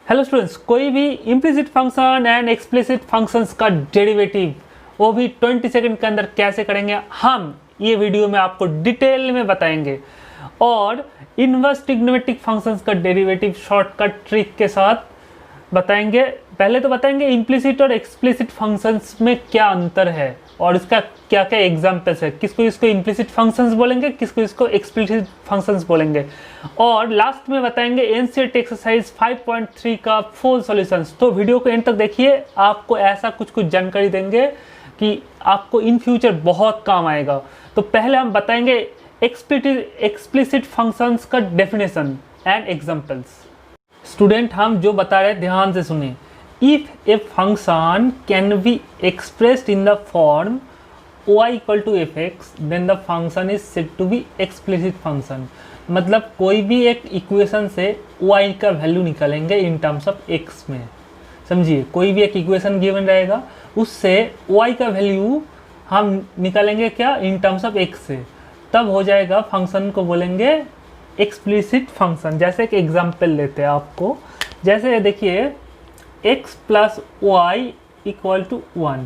Hello students, कोई भी implicit function and explicit functions का डेरिवेटिव वो भी 20 सेकंड के अंदर कैसे करेंगे हम ये वीडियो में आपको डिटेल में बताएंगे। और इनवर्स ट्रिग्नोमेट्रिक फंक्शंस का डेरिवेटिव शॉर्टकट ट्रिक के साथ बताएंगे। पहले तो बताएंगे इम्प्लिसिट और एक्सप्लिसिट फंक्शंस में क्या अंतर है और इसका क्या क्या एग्जाम्पल्स है, किसको इसको इम्प्लिसिट फंक्शंस बोलेंगे, किसको इसको एक्सप्लिसिट फंक्शंस बोलेंगे। और लास्ट में बताएंगे एनसीईआरटी एक्सरसाइज 5.3 का फुल सॉल्यूशंस। तो वीडियो को एंड तक देखिए, आपको ऐसा कुछ जानकारी देंगे कि आपको इन फ्यूचर बहुत काम आएगा। तो पहले हम बताएंगे एक्सप्लिसिट फंक्शंस का डेफिनेशन एंड एग्जाम्पल्स। स्टूडेंट, हम जो बता रहे हैं ध्यान से सुनिए। If a function can be expressed in the form y equal to f x then the function is said to be explicit function. मतलब कोई भी एक इक्वेशन से y का वैल्यू निकालेंगे इन टर्म्स ऑफ x में। समझिए, कोई भी एक इक्वेशन गिवन रहेगा, उससे y का वैल्यू हम निकालेंगे क्या, इन टर्म्स ऑफ x से, तब हो जाएगा फंक्शन को बोलेंगे एक्सप्लिसिट फंक्शन। जैसे एक एग्जाम्पल लेते हैं आपको, जैसे देखिए x plus y equal to 1।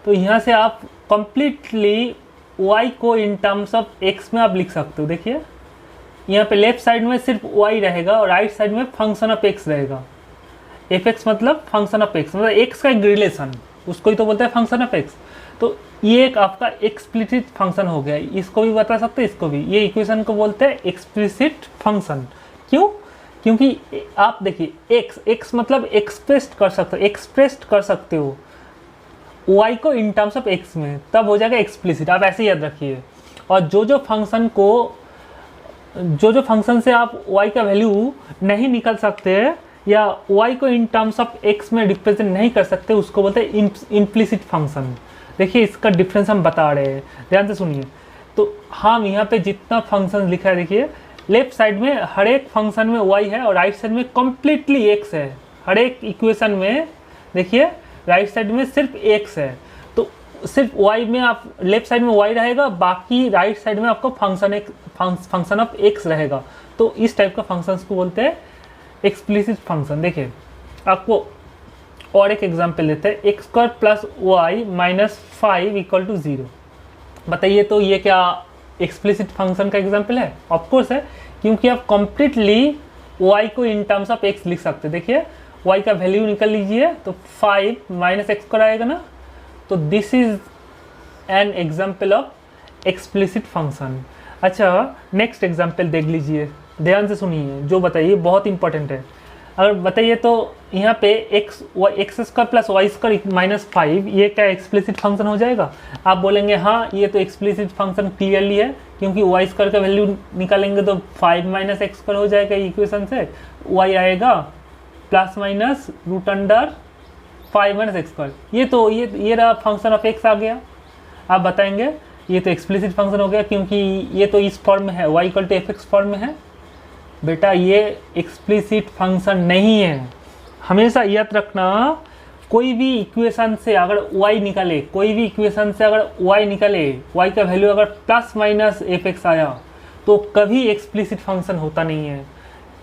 तो यहाँ से आप कंप्लीटली y को इन टर्म्स ऑफ x में आप लिख सकते हो। देखिए यहाँ पे लेफ्ट साइड में सिर्फ y रहेगा और राइट साइड में फंक्शन ऑफ x रहेगा। एफ एक्स मतलब फंक्शन ऑफ x, मतलब x का एक रिलेशन, उसको ही तो बोलते हैं फंक्शन ऑफ x। तो ये एक आपका एक्सप्लिसिट फंक्शन हो गया। इसको भी बता सकते हैं, इसको भी। ये इक्वेशन को बोलते हैं एक्सप्लिसिट फंक्शन। क्यों? क्योंकि आप देखिए x मतलब एक्सप्रेस्ड कर सकते हो y को इन टर्म्स ऑफ x में, तब हो जाएगा एक्सप्लिसिट। आप ऐसे याद रखिए। और जो फंक्शन से आप y का वैल्यू नहीं निकाल सकते या y को इन टर्म्स ऑफ x में रिप्रेजेंट नहीं कर सकते, उसको बोलते हैं इम्प्लिसिट फंक्शन। देखिए इसका डिफरेंस हम बता रहे हैं, ध्यान से सुनिए। तो हम यहाँ पे जितना फंक्शन लिखा है, देखिए लेफ्ट साइड में हर एक फंक्शन में y है और राइट साइड में कम्प्लीटली x है। हर एक इक्वेशन में देखिए राइट साइड में सिर्फ x है। तो सिर्फ y में आप लेफ्ट साइड में y रहेगा, बाकी राइट साइड में आपको फंक्शन ऑफ x रहेगा। तो इस टाइप का फंक्शंस को बोलते हैं एक्सप्लिसिट फंक्शन। देखिए आपको और एक एग्जांपल लेते हैं, x square plus y minus 5 equal to 0। बताइए तो ये क्या एक्सप्लिसिट फंक्शन का एग्जांपल है? ऑफकोर्स है, क्योंकि आप कंप्लीटली y को इन टर्म्स ऑफ x लिख सकते हैं। देखिए y का वैल्यू निकल लीजिए तो 5 माइनस एक्स स्क्वायर आएगा ना। तो this is an example of explicit function. अच्छा, नेक्स्ट एग्जाम्पल देख लीजिए, ध्यान से सुनिए। जो बताइए बहुत इंपॉर्टेंट है। अगर बताइए तो यहाँ पे x square plus y square minus 5, ये क्या एक्सप्लिसिट फंक्शन हो जाएगा? आप बोलेंगे हाँ, ये तो एक्सप्लिसिट फंक्शन क्लियरली है, क्योंकि वाई स्क्वायर का वैल्यू निकालेंगे तो 5 माइनस एक्स स्क्वायर हो जाएगा इक्वेशन से। वाई आएगा plus minus root under 5 minus x square. ये तो ये रहा फंक्शन ऑफ एक्स आ गया। आप बताएंगे ये तो एक्सप्लिसिट फंक्शन हो गया, क्योंकि ये तो इस फॉर्म में है, y equal to f x form में है। बेटा ये एक्सप्लिसिट फंक्शन नहीं है। हमेशा याद रखना, कोई भी इक्वेशन से अगर y निकले, y का वैल्यू अगर प्लस माइनस एफ एक्स आया तो कभी एक्सप्लिसिट फंक्शन होता नहीं है।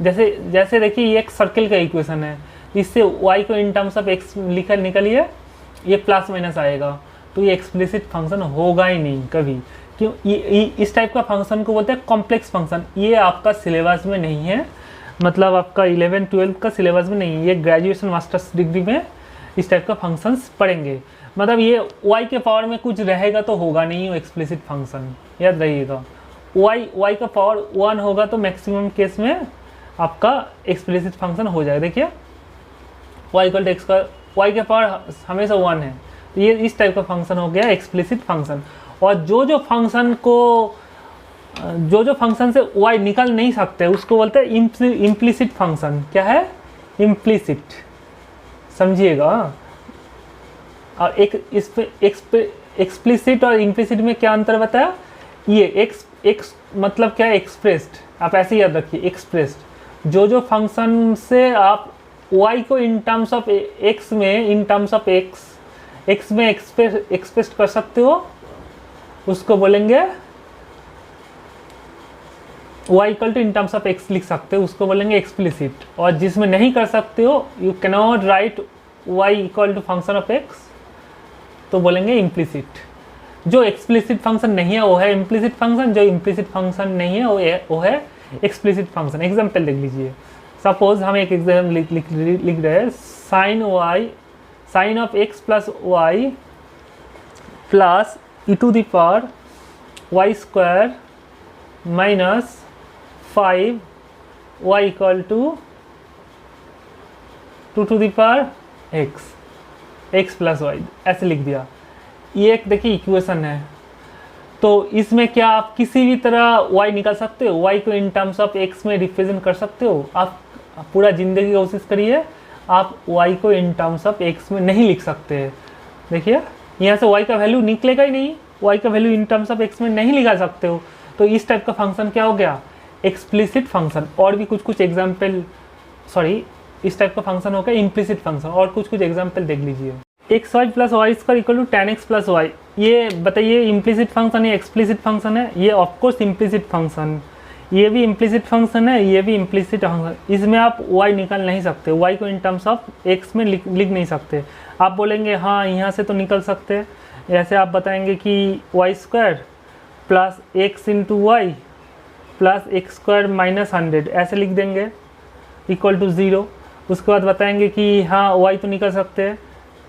जैसे देखिए ये एक सर्कल का इक्वेशन है, इससे y को इन टर्म्स ऑफ x निकलिए, ये प्लस माइनस आएगा, तो ये एक्सप्लिसिट फंक्शन होगा ही नहीं कभी। क्यों? ये इस टाइप का फंक्शन को बोलते हैं कॉम्प्लेक्स फंक्शन। ये आपका सिलेबस में नहीं है, मतलब आपका 11-12 का सिलेबस में नहीं है। ये ग्रेजुएशन मास्टर्स डिग्री में इस टाइप का फंक्शंस पढ़ेंगे। मतलब ये y के पावर में कुछ रहेगा तो होगा नहीं वो एक्सप्लिसिट फंक्शन, याद रहिएगा। y का पावर 1 होगा तो मैक्सिमम केस में आपका एक्सप्लिसिट फंक्शन हो जाएगा। देखिए y इक्वल टू एक्स का, y के पावर हमेशा 1 है, तो ये इस टाइप का फंक्शन हो गया एक्सप्लिसिट फंक्शन। और जो फंक्शन से y निकल नहीं सकते उसको बोलते हैं इम्प्लिसिट फंक्शन। क्या है? इम्प्लिसिट, समझिएगा। और एक इस पे एक्सप्लिसिट और इम्प्लिसिट में क्या अंतर बताया? ये एक्स मतलब क्या है? एक्सप्रेस्ड। आप ऐसे याद रखिए, एक्सप्रेस्ड। जो फंक्शन से आप y को इन टर्म्स ऑफ x में एक्सप्रेस कर सकते हो, उसको बोलेंगे y equal to in terms of x लिख सकते हो, उसको बोलेंगे एक्सप्लिसिट। और जिसमें नहीं कर सकते हो, you can not write y equal to function of x, तो बोलेंगे इम्प्लिसिट। जो एक्सप्लिसिट फंक्शन नहीं है वो है इम्प्लिसिट फंक्शन, जो इम्प्लिसिट फंक्शन नहीं है वो है एक्सप्लिसिट फंक्शन। एग्जाम्पल देख लीजिए, सपोज हम एक एग्जाम लिख रहे हैं, sine of x plus y plus e to the power y square minus 5 y equal to 2 to the power x plus y, ऐसे लिख दिया। ये एक देखिए इक्वेशन है, तो इसमें क्या आप किसी भी तरह y निकाल सकते हो, y को इन टर्म्स ऑफ x में रिप्रेजेंट कर सकते हो। आप पूरा ज़िंदगी की कोशिश करिए, आप y को इन टर्म्स ऑफ x में नहीं लिख सकते। देखिए यहाँ से y का वैल्यू निकलेगा ही नहीं, y का value in terms of x में नहीं लिखा सकते हो। तो इस टाइप का फंक्शन क्या हो गया, एक्सप्लिसिट फंक्शन। और भी कुछ एग्जाम्पल, इस टाइप का फंक्शन हो गया इम्प्लिसिट फंक्शन। और कुछ एग्जाम्पल देख लीजिए, x y plus y square equal to tan x plus y. ये बताइए इम्प्लिसिट फंक्शन है एक्सप्लिसिट फंक्शन है? ये ऑफकोर्स इम्प्लिसिट फंक्शन, ये भी इम्प्लिसिट फंक्शन है, ये भी इम्प्लिसिट फंक्शन। इसमें आप y निकाल नहीं सकते, y को इन टर्म्स ऑफ x में लिख नहीं सकते। आप बोलेंगे हाँ यहाँ से तो निकल सकते हैं, ऐसे आप बताएंगे कि y square plus x into y plus x square minus 100 ऐसे लिख देंगे इक्वल टू 0। उसके बाद बताएंगे कि हाँ y तो निकल सकते हैं,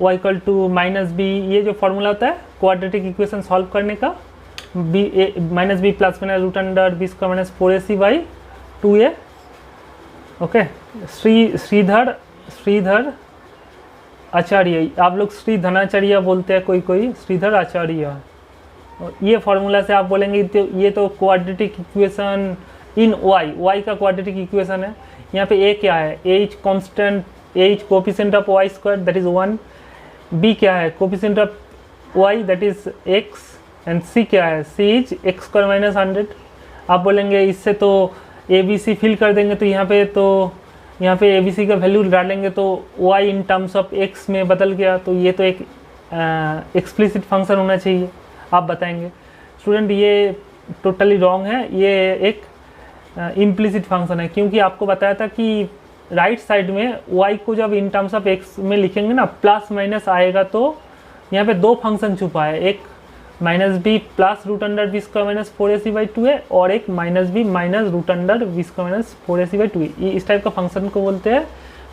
y equal to minus b, ये जो फॉर्मूला होता है क्वाड्रेटिक इक्वेशन सॉल्व करने का, B minus B plus minus root under B square minus 4ac by 2a। Okay, Shridhar Acharya, आप लोग श्री धनाचार्य बोलते हैं, कोई श्रीधर आचार्य। ये फॉर्मूला से आप बोलेंगे तो ये तो क्वाड्रेटिक इक्वेशन इन y का क्वाड्रेटिक इक्वेशन है। यहाँ पे a क्या है, h constant, h coefficient of y square that is 1, b क्या है coefficient of y that is x, and c क्या है, c is x square minus 100। आप बोलेंगे इससे तो abc फिल कर देंगे, तो यहाँ पे abc का वैल्यू डालेंगे तो y in terms of x में बदल गया, तो ये तो एक एक्सप्लिसिट फंक्शन होना चाहिए। आप बताएंगे स्टूडेंट ये टोटली रॉन्ग है, ये एक इम्प्लिसिट फंक्शन है, क्योंकि आपको बताया था कि राइट साइड में y को जब इन टर्म्स ऑफ x में लिखेंगे ना, प्लस माइनस आएगा, तो यहाँ पे दो फंक्शन छुपा है, एक minus B plus root under B square minus 4ac by 2a और एक minus b minus root under B square minus 4ac by 2a। इस टाइप का फंक्शन को बोलते हैं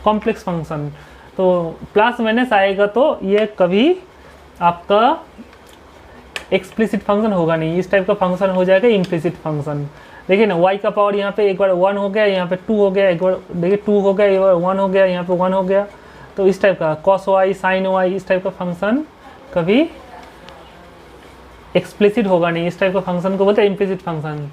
कॉम्प्लेक्स फंक्शन। तो प्लस माइनस आएगा तो ये कभी आपका एक्सप्लिसिट फंक्शन होगा नहीं, इस टाइप का फंक्शन हो जाएगा इम्प्लिसिट फंक्शन। देखिए ना y का पावर यहाँ पे एक बार 1 हो गया, यहाँ पे 2 हो गया, एक बार देखिए 2 हो गया, एक बार 1 हो गया, यहाँ पे 1 हो गया। तो इस टाइप का cos y sin y इस टाइप का फंक्शन कभी एक्सप्लिसिट होगा नहीं, इस टाइप का फंक्शन को बोलते हैं इम्प्लिसिट फंक्शन।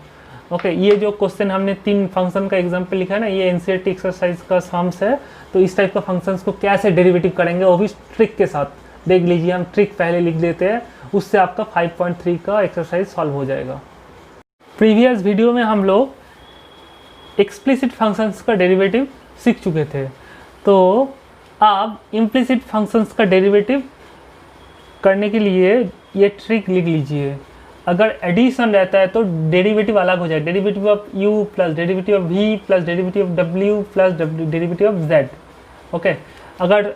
ओके, ये जो क्वेश्चन हमने 3 फंक्शन का एग्जाम्पल लिखा है ना, ये एनसीईआरटी एक्सरसाइज का सम्स है। तो इस टाइप का फंक्शंस को कैसे डेरिवेटिव करेंगे वो भी ट्रिक के साथ देख लीजिए। हम ट्रिक पहले लिख देते हैं, उससे आपका 5.3 का एक्सरसाइज सॉल्व हो जाएगा। प्रीवियस वीडियो में हम लोग एक्सप्लिसिट फंक्शंस का डेरिवेटिव सीख चुके थे, तो आप इम्प्लिसिट फंक्शंस का डेरिवेटिव करने के लिए ये ट्रिक लिख लीजिए। अगर एडिशन रहता है तो डेरिवेटिव अलग हो जाए, derivative of u plus derivative of v plus derivative of w plus derivative of z। Okay, अगर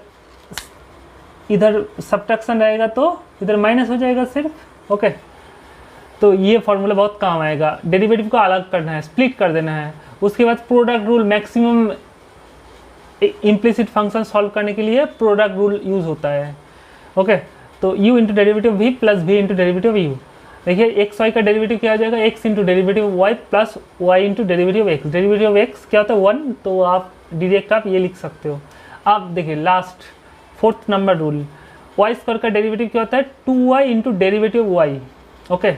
इधर सब्ट्रैक्शन रहेगा तो इधर माइनस हो जाएगा सिर्फ। ओके, तो ये फॉर्मूला बहुत काम आएगा। डेरिवेटिव को अलग करना है, स्प्लिट कर देना है। उसके बाद product rule, maximum implicit function solve करने के लिए प्रोडक्ट रूल यूज होता है। ओके, तो u into derivative v plus v into derivative u। देखिए एक्स वाई का डेरिवेटिव क्या हो जाएगा, x into derivative y plus y into derivative x। Derivative x क्या होता है 1, तो आप डायरेक्ट आप ये लिख सकते हो। आप देखिए last 4th number rule, y square का डेरिवेटिव क्या होता है 2y into derivative y। Okay,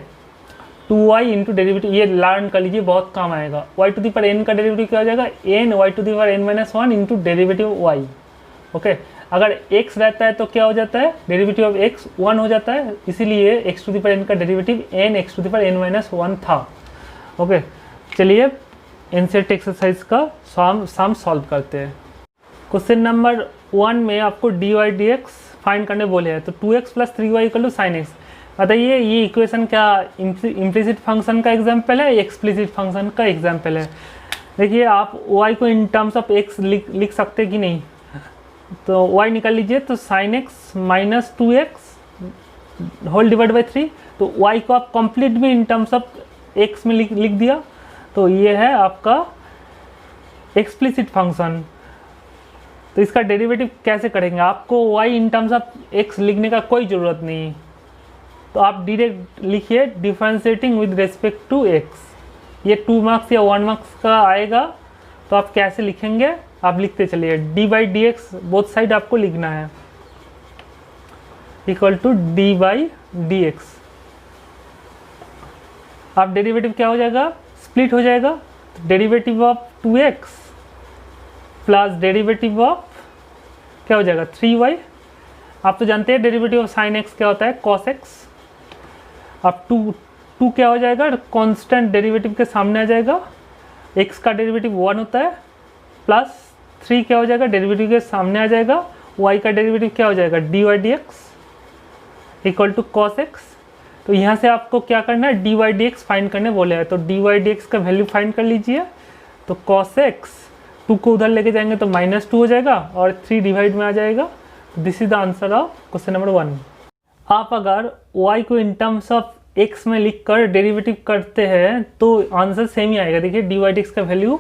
2y into derivative, ये लर्न कर लीजिए, बहुत काम आएगा। y टू दी पर n का डेरिवेटिव क्या हो जाएगा n y टू दी पर n minus 1 into derivative y। Okay, अगर x रहता है तो क्या हो जाता है, डेरिवेटिव ऑफ x 1 हो जाता है, इसीलिए x टू दी पर n का डेरिवेटिव n x टू दी पर n माइनस 1 था। ओके, चलिए एनसीईआरटी एक्सरसाइज का सम सॉल्व करते हैं। क्वेश्चन नंबर 1 में आपको dy dx फाइंड करने बोले हैं, तो 2x plus 3y equal to sine x. बताइए ये इक्वेशन क्या इम्प्लिसिट फंक्शन का एग्जाम्पल है, एक्सप्लिसिट फंक्शन का एग्जाम्पल है? देखिए आप y को इन टर्म्स ऑफ x लिख सकते कि नहीं, तो y निकाल लीजिए, तो sin x minus 2x whole divide by 3, तो y को आप कंप्लीट में इन टर्म्स ऑफ x में लिख दिया, तो ये है आपका एक्सप्लिसिट फंक्शन। तो इसका डेरिवेटिव कैसे करेंगे? आपको y in terms of x लिखने का कोई ज़रूरत नहीं, तो आप डायरेक्ट लिखिए differentiating with respect to x। ये 2 मार्क्स या 1 मार्क्स का आएगा, तो आप कैसे लिखेंगे आप लिखते चलिए, d by d x both side आपको लिखना है equal to d by d x. आप डेरिवेटिव क्या हो जाएगा, स्प्लिट हो जाएगा, तो derivative of 2x plus derivative of क्या हो जाएगा 3y। आप तो जानते हैं डेरिवेटिव ऑफ साइन x क्या होता है, cos x। अब 2 क्या हो जाएगा, कांस्टेंट डेरिवेटिव के सामने आ जाएगा, x का डेरिवेटिव 1 होता है, प्लस 3 क्या हो जाएगा डेरिवेटिव के सामने आ जाएगा, y का डेरिवेटिव क्या हो जाएगा dy dx equal to cos x। तो यहाँ से आपको क्या करना है, dy dx फाइंड करने बोले हैं, तो dy dx का वैल्यू फाइंड कर लीजिए। तो cos x 2 को उधर लेके जाएंगे तो -2 हो जाएगा और 3 डिवाइड में आ जाएगा। This is the answer of question number 1। आप अगर y को इन टर्म्स ऑफ x में लिख कर डेरिवेटिव करते हैं तो आंसर सेम ही आएगा। देखिए dy dx का वैल्यू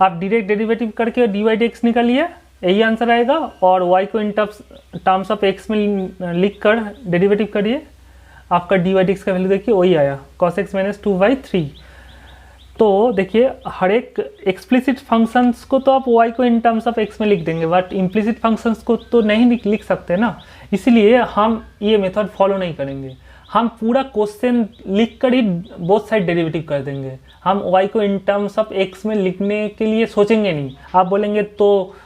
आप डायरेक्ट डेरिवेटिव करके dy dx निकालिए, यही आंसर आएगा। और y को इन टर्म्स ऑफ x में लिख कर डेरिवेटिव करिए, आपका dy dx का वैल्यू देखिए वही आया, cos x माइनस 2/3। तो देखिए हर एक एक्सप्लिसिट फंक्शंस को तो आप y को इन टर्म्स ऑफ x में लिख देंगे, बट इम्प्लिसिट फंक्शंस को तो नहीं लिख सकते ना, इसलिए हम ये मेथड फॉलो नहीं करेंगे। हम पूरा क्वेश्चन लिख कर ही बोथ साइड डेरिवेटिव कर देंगे। हम y को इन टर्म्स ऑफ x में लिखने के लिए सोचेंगे नहीं। आप बोलेंगे तो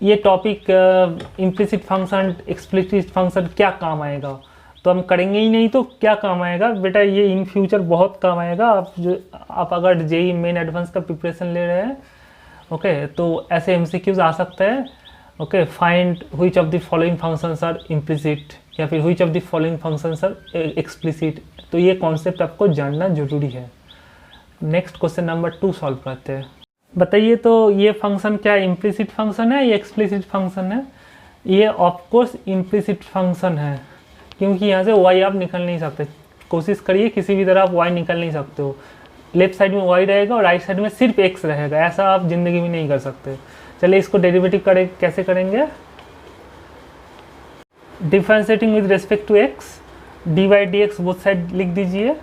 ये topic implicit function explicit function क्या काम आएगा, तो हम करेंगे ही नहीं तो क्या काम आएगा बेटा, ये इन फ्यूचर बहुत काम आएगा। आप अगर जेई मेन एडवांस का प्रिपरेशन ले रहे हैं, ओके, तो ऐसे एमसीक्यूज आ सकते हैं। Okay, find which of the following functions are implicit, या फिर which of the following functions are explicit. तो ये कॉन्सेप्ट आपको जानना जरूरी है। नेक्स्ट क्वेश्चन नंबर 2 सॉल्व करते हैं। बताइए तो ये फंक्शन क्या इम्प्लिसिट फंक्शन है या एक्सप्लिसिट फंक्शन है? ये ऑफकोर्स इम्प्लिसिट फंक्शन है, क्योंकि यहाँ से y आप निकल नहीं सकते। कोशिश करिए किसी भी तरह आप y निकल नहीं सकते हो। लेफ्ट साइड में y रहेगा और राइट साइड में सिर्फ x रहेगा, ऐसा आप जिंदगी में नहीं कर सकते। चलिए इसको डेरिवेटिव कैसे करेंगे, differentiating with respect to x, dy dx both side लिख दीजिए,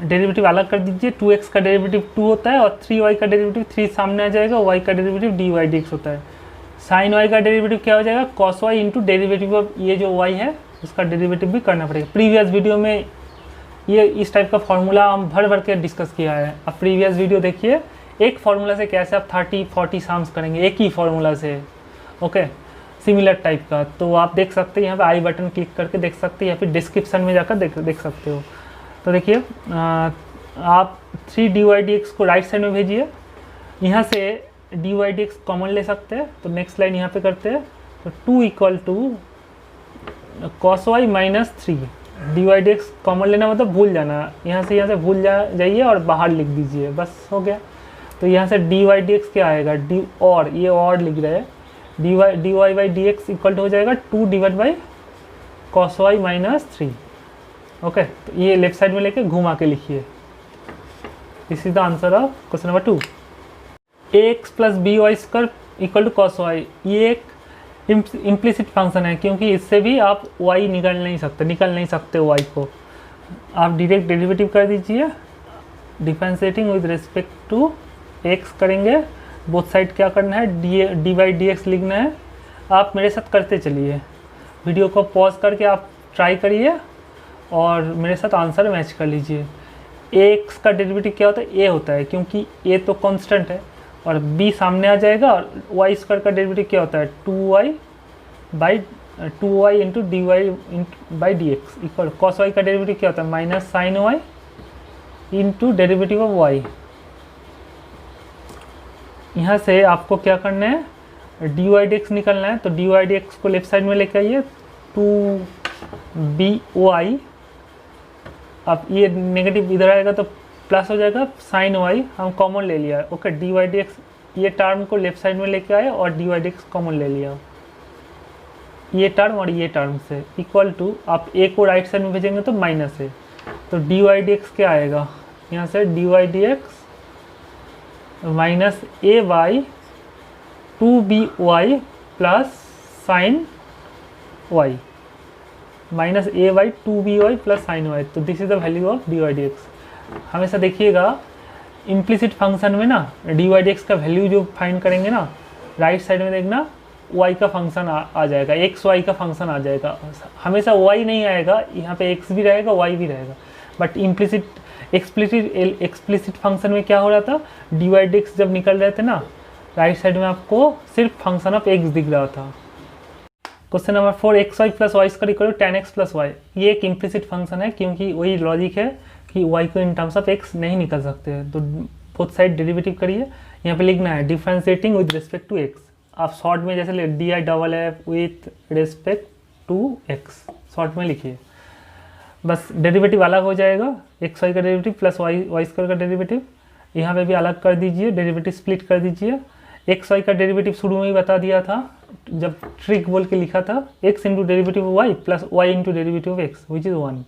डेरिवेटिव अलग कर दीजिए। 2x का डेरिवेटिव 2 होता है और 3y का डेरिवेटिव 3 सामने आ जाएगा, y का डेरिवेटिव dy dx होता है। साइन y का डेरिवेटिव क्या हो जाएगा cos y into derivative of ये जो y है उसका डेरिवेटिव भी करना पड़ेगा। प्रीवियस वीडियो में ये इस टाइप का फॉर्मूला हम भर के डिस्कस किया है। अब प्रीवियस वीडियो देखिए, एक फार्मूला से कैसे आप 30-40 सम्स करेंगे एक ही फार्मूला से, ओके, सिमिलर टाइप का। तो आप देख सकते हैं यहाँ पे आई बटन क्लिक करके देख सकते हैं, या फिर डिस्क्रिप्शन में जाकर देख सकते हो। तो देखिए आप 3 dy dx को राइट साइड में भेजिए, यहाँ से dy dx कॉमन ले सकते हैं। तो नेक्स्ट लाइन यहाँ पे करते हैं, तो 2 equal to cos y minus 3, dy dx common लेना मतलब भूल जाना, यहाँ से भूल जाइए और बाहर लिख दीजिए, बस हो गया। तो यहाँ से dy dx क्या आएगा, डी और ये और लिख रहे हैं, dy बाई dx इक्वल टू हो जाएगा 2 divide by cos y minus 3। Okay, तो ये लेफ्ट साइड में लेके घुमा के लिखिए। This is the answer of question number 2। ax plus b y square equal to cos y, ये एक इम्प्लिसिट फंक्शन है, क्योंकि इससे भी आप y निकल नहीं सकते y को। आप डायरेक्ट डेरिवेटिव कर दीजिए, differentiating with respect to x करेंगे, बोथ साइड क्या करना है डी बाई डी एक्स लिखना है। आप मेरे साथ करते चलिए, वीडियो को पॉज करके आप ट्राई करिए और मेरे साथ आंसर मैच कर लीजिए। x का डेरिवेटिव क्या होता है, a होता है, क्योंकि a तो कांस्टेंट है, और b सामने आ जाएगा। और y स्क्वायर का डेरिवेटिव क्या होता है 2y into d y by d x equal cos y का डेरिवेटिव क्या होता है minus sine y into derivative of y। यहाँ से आपको क्या करना है, डी वाई डी एक्स निकलना है। तो डी वाई डी एक्स को लेफ्ट साइड में लेके आइए, 2by अब ये नेगेटिव इधर आएगा तो प्लस हो जाएगा, साइन वाई हम कॉमन ले लिया। Okay, d Y D x, ये टर्म को लेफ्ट साइड में लेके आए और D Y D x common ले लिया, ये टर्म और ये टर्म से इक्वल टू, आप ए को राइट साइड में भेजेंगे तो माइनस है, तो डी वाई डी एक्स क्या आएगा यहाँ से, D Y D x minus A Y to B Y plus sine Y, minus A Y to B Y plus sine Y. तो this is the value of D Y D X. हमेशा देखिएगा implicit function में ना D Y D x का value जो find करेंगे ना, right side में देखना y का फंक्शन आ जाएगा, एक्स वाई का फंक्शन आ जाएगा। हमेशा y नहीं आएगा, यहाँ पे x भी रहेगा y भी रहेगा। बट इम्प्लिसिट एक्सप्लिसिट फंक्शन में क्या हो रहा था, डी वाई डी एक्स जब निकल रहे थे ना, राइट साइड में आपको सिर्फ फंक्शन ऑफ x दिख रहा था। Question number 4, x y plus y square equal to tan x plus y. ये एक इम्प्लिसिट फंक्शन है, क्योंकि वही लॉजिक है कि y को इन टर्म्स ऑफ x नहीं निकल सकते हैं। तो बोथ साइड डेरिवेटिव करिए, यहाँ पे लिखना है differentiating with respect to x। आप शॉर्ट में जैसे d i double f with respect to x short में लिखिए, बस डेरिवेटिव अलग हो जाएगा, एक्स वाई का डेरिवेटिव प्लस वाई स्क्वायर का डेरिवेटिव, यहाँ पे भी अलग कर दीजिए, डेरिवेटिव स्प्लिट कर दीजिए। एक्स वाई का डेरिवेटिव शुरू में ही बता दिया था जब ट्रिक बोल के लिखा था, x into derivative y plus y into derivative of x which is 1।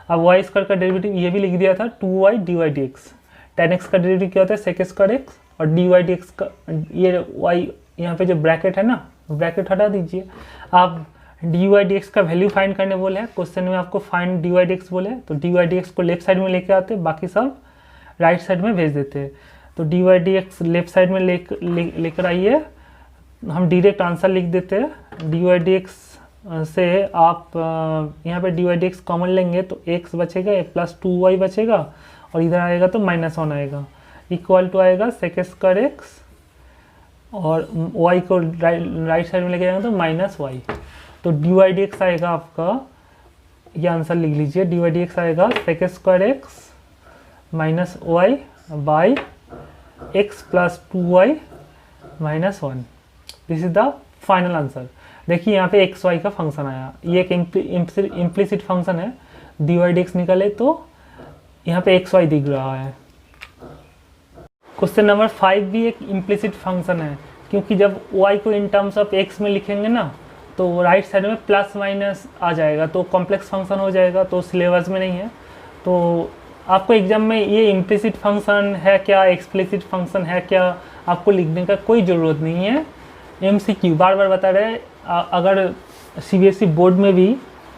अब वाई स्क्वायर का डेरिवेटिव ये भी लिख दिया था 2y d Y D x. Tan x का डेरिवेटिव क्या होता है, सेक स्क्वायर एक्स, और डी वाई डी एक्स का ये y यहाँ पे जो ब्रैकेट है ना, ब्रैकेट हटा दीजिए। आप डी वाई डी एक्स का वैल्यू फाइंड करने बोले हैं, क्वेश्चन में आपको find d Y D x बोले, तो डी वाई डी एक्स को लेफ्ट साइड में लेके आते, बाकी सब राइट साइड में भेज देते। तो D Y D x left side में लेकर आइए, हम डायरेक्ट आंसर लिख देते हैं। डी वाई डी एक्स से आप यहाँ पे d Y D x common लेंगे तो x बचेगा, प्लस 2y बचेगा, और इधर आएगा तो -1 आएगा, इक्वल टू आएगा सेक स्क्वायर एक्स, और y को राइट साइड में लेके जाएंगे तो -y। तो डी वाई डी एक्स आएगा आपका, ये आंसर लिख लीजिए, डी वाई डी एक्स आएगा sec square x minus y by x plus 2y -1। This is the final answer. देखिए यहाँ पे एक्स वाई का फंक्शन आया, ये एक इम्प्लिसिट फंक्शन है, डी वाई डी एक्स निकले तो यहाँ पे एक्स वाई दिख रहा है। क्वेश्चन नंबर 5 भी एक इम्प्लिसिट फंक्शन है, क्योंकि जब y को इन टर्म्स ऑफ x में लिखेंगे ना तो राइट साइड में प्लस माइनस आ जाएगा, तो कॉम्प्लेक्स फंक्शन हो जाएगा, तो सिलेबस में नहीं है। तो आपको एग्जाम में ये इम्प्लिसिट फंक्शन है क्या, एक्सप्लिसिट फंक्शन है क्या, आपको लिखने का कोई ज़रूरत नहीं है। MCQ बार बार बता रहे, अगर CBSE बोर्ड में भी,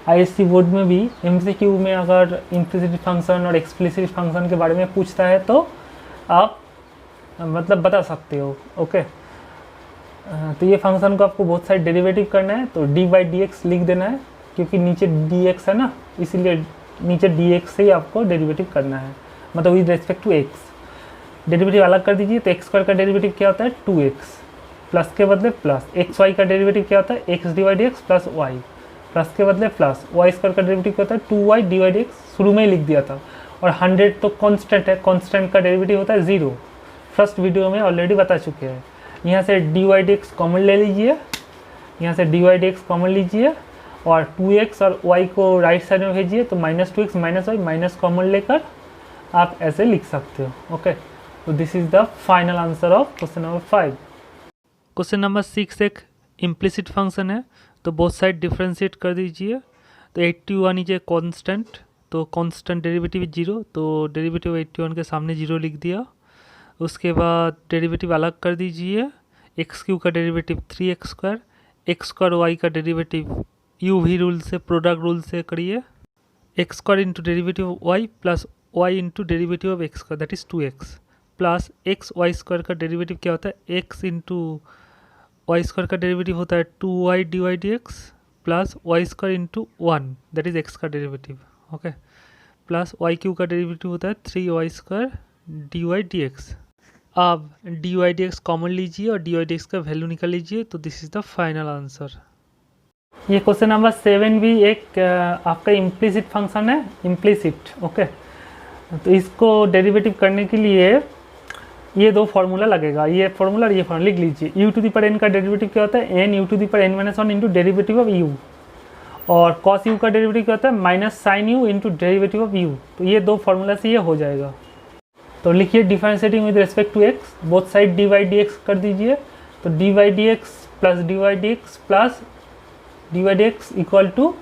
ISC बोर्ड में भी MCQ में अगर इम्प्लिसिट फंक्शन और एक्सप्लिसिट फंक्शन के बारे में पूछता है तो आप मतलब बता सकते हो। ओके, तो ये फंक्शन को आपको बहुत सारे डेरिवेटिव करना है, तो डी बाई डी एक्स लिख देना है, क्योंकि नीचे डी एक्स है ना, इसीलिए नीचे डी एक्स से ही आपको डेरिवेटिव करना है, मतलब with respect to x. Derivative अलग कर दीजिए, तो एक्स स्क्वायर का डेरिवेटिव क्या होता है 2x, प्लस के बदले प्लस, एक्स वाई का डेरिवेटिव क्या होता है x d Y D x plus y, plus के बदले प्लस, वाई स्क्वायर का डेरिवेटिव क्या होता है 2y d Y D x, शुरू में ही लिख दिया था। और 100 तो कांस्टेंट है, कांस्टेंट का डेरिवेटिव होता है 0, फर्स्ट वीडियो में ऑलरेडी बता चुके हैं। यहाँ से D Y D x common ले लीजिए, यहाँ से D Y D x common लीजिए, और 2x और y को राइट साइड में भेजिए, तो -2x -y माइनस कॉमन लेकर आप ऐसे लिख सकते हो। ओके, तो this is the final answer of question number 5। Question number 6 एक इम्प्लिसिट फंक्शन है, तो बोथ साइड डिफ्रेंशिएट कर दीजिए। तो 81 नीचे कांस्टेंट, तो कांस्टेंट डेरिवेटिव 0, तो डेरिवेटिव 81 के सामने 0 लिख दिया। उसके बाद डेरिवेटिव अलग कर दीजिए, एक्स क्यू का derivative 3x square, x square y का डेरिवेटिव UV रूल से, प्रोडक्ट रूल से करिए, x square into derivative y plus y into derivative of x square that is 2x, plus x y square का derivative क्या होता है x into y square का derivative होता है 2y d Y D x, plus y square into 1 that is x का derivative. Okay, plus Y cube का derivative होता है 3y square D Y D X. अब D Y D x common लीजिए और डी वाई डी एक्स का value निकाल लीजिए, तो this is the final answer. ये क्वेश्चन नंबर 7 भी एक आपका इम्प्लिसिट फंक्शन है, इम्प्लिसिट। ओके, तो इसको डेरिवेटिव करने के लिए ये दो फार्मूला लगेगा, ये फार्मूला और ये फार्मूला लिख लीजिए। u टू दी पर n का डेरिवेटिव क्या होता है n u to the power n-1 into derivative of u, और कॉस यू का डेरिवेटिव क्या होता है, minus sine u into derivative of u. तो ये दो फार्मूला से ये हो जाएगा। तो लिखिए differentiating with respect to x, both side D Y D X कर दीजिए। तो D Y D x plus D Y D x plus D Y D x equal to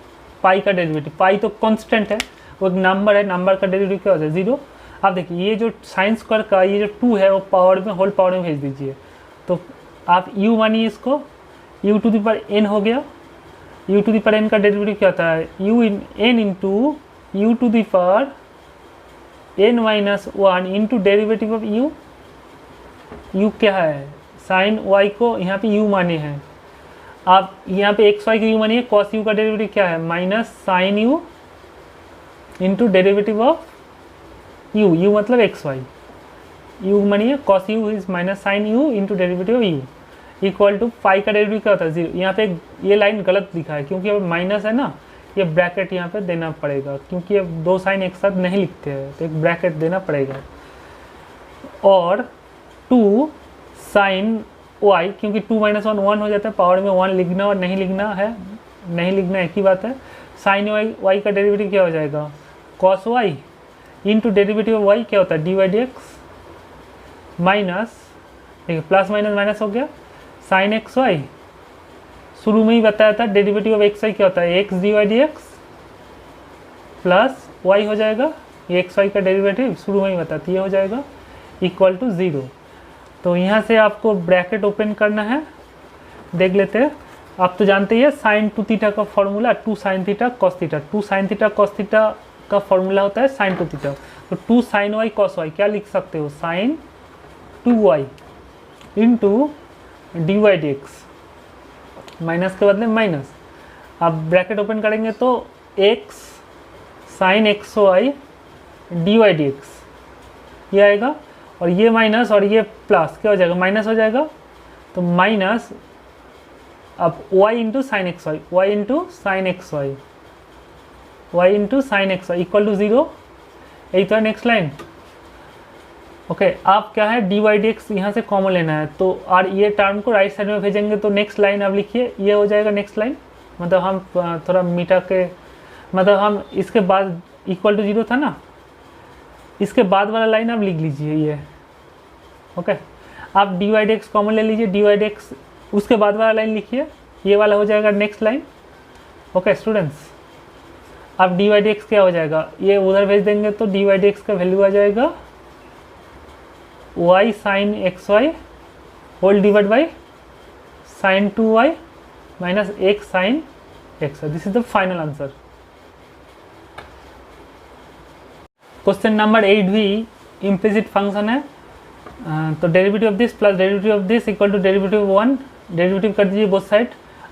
pi का डेरिवेटिव। पाई तो कांस्टेंट है, वो एक नंबर है, number का डेरिवेटिव क्या होता है, 0। अब देखिए ये जो साइन स्क्वायर का ये जो 2 है वो पावर में, होल पावर में भेज दीजिए। तो आप u मानिए इसको, u to the power n हो गया। u to the power n का डेरिवेटिव क्या होता है, n into u to the power n minus 1 into derivative of u। u क्या है, साइन y को यहाँ पे u माने हैं। आप यहाँ पे एक्स वाई की u मानिए, कॉस u का डेरिवेटिव क्या है, minus sine u into derivative of u। u मतलब एक्स वाई, u मानिए cos u is minus sine u into derivative of u equal to pi का डेरिवेटिव क्या होता है, 0। यहाँ पे ये लाइन गलत लिखा है क्योंकि अब माइनस है ना, ये ब्रैकेट यहाँ पे देना पड़ेगा क्योंकि अब दो साइन एक साथ नहीं लिखते हैं, तो एक ब्रैकेट देना पड़ेगा। और 2 साइन y, क्योंकि 2 माइनस 1 1 हो जाता है, पावर में 1 लिखना और नहीं लिखना है, नहीं लिखना एक ही बात है। साइन y का डेरिवेटिव क्या हो जाएगा, cos y into derivative of y क्या होता है, d Y D x minus, देखिए प्लस माइनस माइनस हो गया, साइन एक्स वाई। शुरू में ही बताया था डेरिवेटिव ऑफ एक्स वाई क्या होता है, x d Y D x plus y हो जाएगा, ये एक्स वाई का डेरिवेटिव शुरू में ही बताती ये हो जाएगा इक्वल टू 0। तो यहाँ से आपको ब्रैकेट ओपन करना है, देख लेते हैं। आप तो जानते ही है साइन 2 थीटा का formula, 2 sine theta cos theta, 2 sine theta cos theta का फॉर्मूला होता है साइन 2 थीटा। तो 2 साइन वाई कॉस वाई क्या लिख सकते हो, sine 2y into d Y D x, minus के बदले माइनस। आप ब्रैकेट ओपन करेंगे तो x sine x y d Y D x ये आएगा, और ये माइनस और ये प्लस क्या हो जाएगा, माइनस हो जाएगा। तो माइनस अब y into sine x y, y into sine x y, y into sine x y equal to 0। यही तो है नेक्स्ट लाइन। ओके आप क्या है डी वाई डी एक्स यहाँ से कॉमन लेना है, तो और ये टर्म को राइट साइड में भेजेंगे तो नेक्स्ट लाइन अब लिखिए, ये हो जाएगा नेक्स्ट लाइन। मतलब हम थोड़ा मीठा के, मतलब हम इसके बाद इक्वल टू 0 था ना, इसके बाद वाला लाइन आप लिख लीजिए ये। ओके आप d Y D x common ले लीजिए, डी वाई डी एक्स उसके बाद वाला लाइन लिखिए, ये वाला हो जाएगा नेक्स्ट लाइन। ओके स्टूडेंट्स अब डी वाई डी एक्स क्या हो जाएगा, ये उधर भेज देंगे तो डी वाई डी एक्स का वैल्यू आ जाएगा y sine x y whole divide by sine 2y minus x sine x. This is the final answer. Question number 8 भी इम्प्लिसिट फंक्शन है। तो derivative of this plus derivative of this equal to derivative 1, derivative कर दीजिए both side.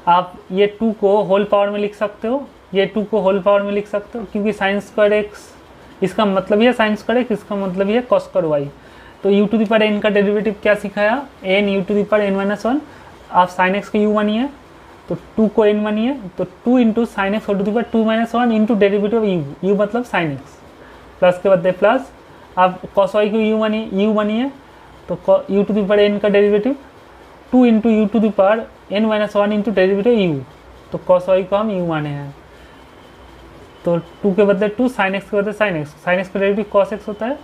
आप ये 2 को whole power में लिख सकते हो, ये 2 को होल पावर में लिख सकते हो क्योंकि साइन स्क्वायर एक्स इसका मतलब ही है साइन स्क्वायर एक्स, इसका मतलब ही है कॉस स्क्वायर वाई। तो u to the power n का डेरिवेटिव क्या सिखाया, n u to the power n minus 1। आप साइन एक्स के u मानिए तो 2 को n मानिए, तो 2 into sine x whole to the power 2 minus 1 into derivative of u मतलब साइन एक्स, प्लस के बदले प्लस। आप कॉस वाई को u मानिए तो u to the power n का derivative 2 into u to the power n minus 1 into derivative u, तो cos y को हम u माने हैं। तो 2 के बदले 2, साइन एक्स के बदले साइन एक्स, साइन एक्स का डेरिवेटिव कॉस एक्स होता है।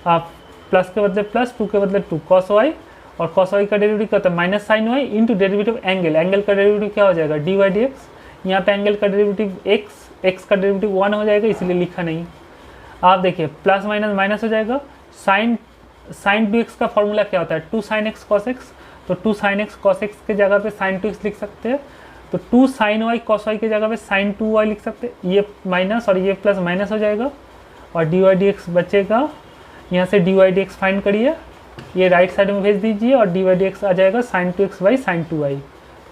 आप प्लस के बदले प्लस, 2 के बदले 2 कॉस वाई, और कॉस वाई का डेरिवेटिव क्या होता है minus sine y into derivative angle, angle का डेरिवेटिव क्या हो जाएगा डी वाई डी एक्स। यहाँ पे एंगल का डेरिवेटिव एक्स, एक्स का डेरिवेटिव 1 हो जाएगा इसलिए लिखा नहीं। आप देखिए प्लस माइनस माइनस हो जाएगा। साइन 2x का फॉर्मूला क्या होता है 2 साइन एक्स कॉस एक्स, तो 2 साइन एक्स कॉस एक्स के जगह पे साइन 2x लिख सकते हैं। तो 2 साइन वाई कॉस वाई के जगह पे साइन 2y लिख सकते हैं। ये माइनस और ये प्लस माइनस हो जाएगा और डी वाई डी एक्स बचेगा। यहाँ से D Y D x find करिए, ये राइट साइड में भेज दीजिए और डी वाई डी एक्स आ जाएगा sine 2x by sine 2y।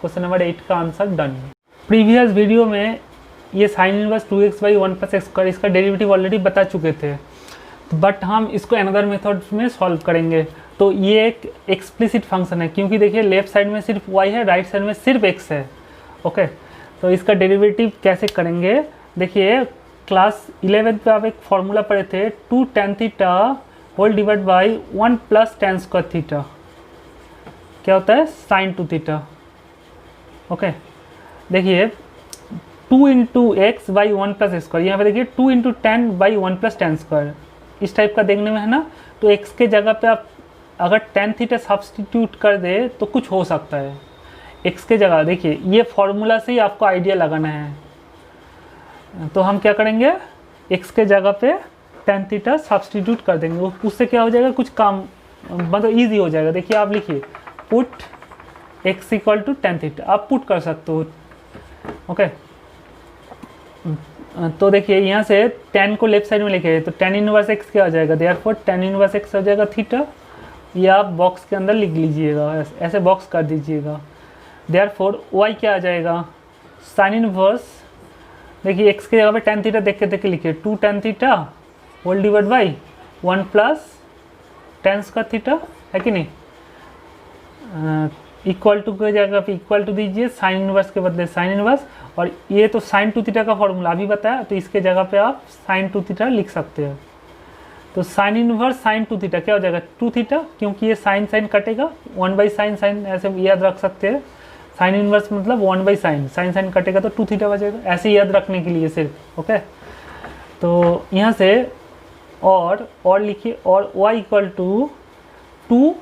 Question number 8 का आंसर डन। प्रीवियस वीडियो में ये sine inverse 2x by 1 plus x square इसका डेरिवेटिव ऑलरेडी बता चुके थे, बट हम इसको अनदर मेथड में सॉल्व करेंगे। तो ये एक एक्सप्लिसिट फंक्शन है क्योंकि देखिए लेफ्ट साइड में सिर्फ y है, राइट साइड में सिर्फ x है। ओके तो इसका डेरिवेटिव कैसे करेंगे, देखिए क्लास 11 पे आप एक फॉर्मूला पढ़े थे 2 tan theta whole divide by 1 plus tan square theta, क्या होता है साइन 2 थीटा। ओके देखिए 2 into x by 1 plus square, यहाँ पे देखिए 2 इंटू 10 बाई 1 प्लस 10 स्क्वायर, इस टाइप का देखने में है ना। तो एक्स के जगह पे आप अगर टेन थीटा सब्सटीट्यूट कर दे तो कुछ हो सकता है। एक्स के जगह देखिए ये फॉर्मूला से ही आपको आइडिया लगाना है। तो हम क्या करेंगे, एक्स के जगह पे टेन थीटा सब्सटीट्यूट कर देंगे, उससे क्या हो जाएगा, कुछ काम मतलब ईजी हो जाएगा। देखिए आप लिखिए put x equal to tan theta, आप पुट कर सकते हो। ओके, तो देखिए यहाँ से 10 को लेफ्ट साइड में लिखे तो tan इनवर्स एक्स क्या हो जाएगा, देयरफॉर tan इनवर्स एक्स हो जाएगा थीटा। ये आप बॉक्स के अंदर लिख लीजिएगा, ऐसे बॉक्स कर दीजिएगा। देयरफॉर y क्या आ जाएगा, साइन इनवर्स, देखिए x की जगह पे tan थीटा देख के लिखिए 2 tan theta whole divide by 1 plus tan square theta, है कि नहीं। इक्वल टू की जगह पे इक्वल टू दीजिए, साइन इनवर्स के बदले साइन इनवर्स, और ये तो साइन 2 थीटा का फॉर्मूला अभी बताया, तो इसके जगह पे आप साइन 2 थीटा लिख सकते हैं। तो साइन इनवर्स साइन 2 थीटा क्या हो जाएगा, 2 थीटा, क्योंकि ये साइन साइन कटेगा, 1 बाई साइन साइन ऐसे याद रख सकते हैं। साइन इनवर्स मतलब 1 बाई साइन, साइन साइन कटेगा तो 2 थीटा बचेगा, ऐसे याद रखने के लिए सिर्फ। ओके, तो यहाँ से और लिखिए, और y equal to 2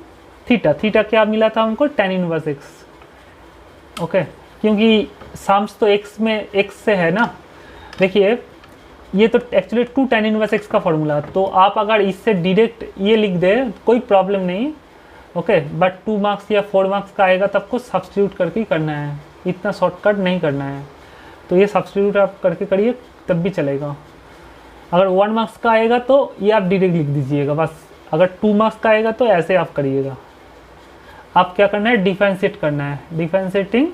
theta, theta क्या मिला था हमको, tan इनवर्स एक्स। ओके, क्योंकि साम्स तो x में x से है ना। देखिए ये तो एक्चुअली 2 tan इनवर्स एक्स का फॉर्मूला, तो आप अगर इससे डायरेक्ट ये लिख दे कोई प्रॉब्लम नहीं। ओके, बट 2 मार्क्स या 4 मार्क्स का आएगा तो आपको सब्स्टिट्यूट करके ही करना है, इतना शॉर्टकट नहीं करना है। तो ये सब्स्टिट्यूट आप करके करिए तब भी चलेगा। अगर 1 मार्क्स का आएगा तो ये आप डायरेक्ट लिख दीजिएगा बस, अगर 2 मार्क्स का आएगा तो ऐसे आप करिएगा। आप क्या करना है, डिफरेंशिएट करना है, differentiating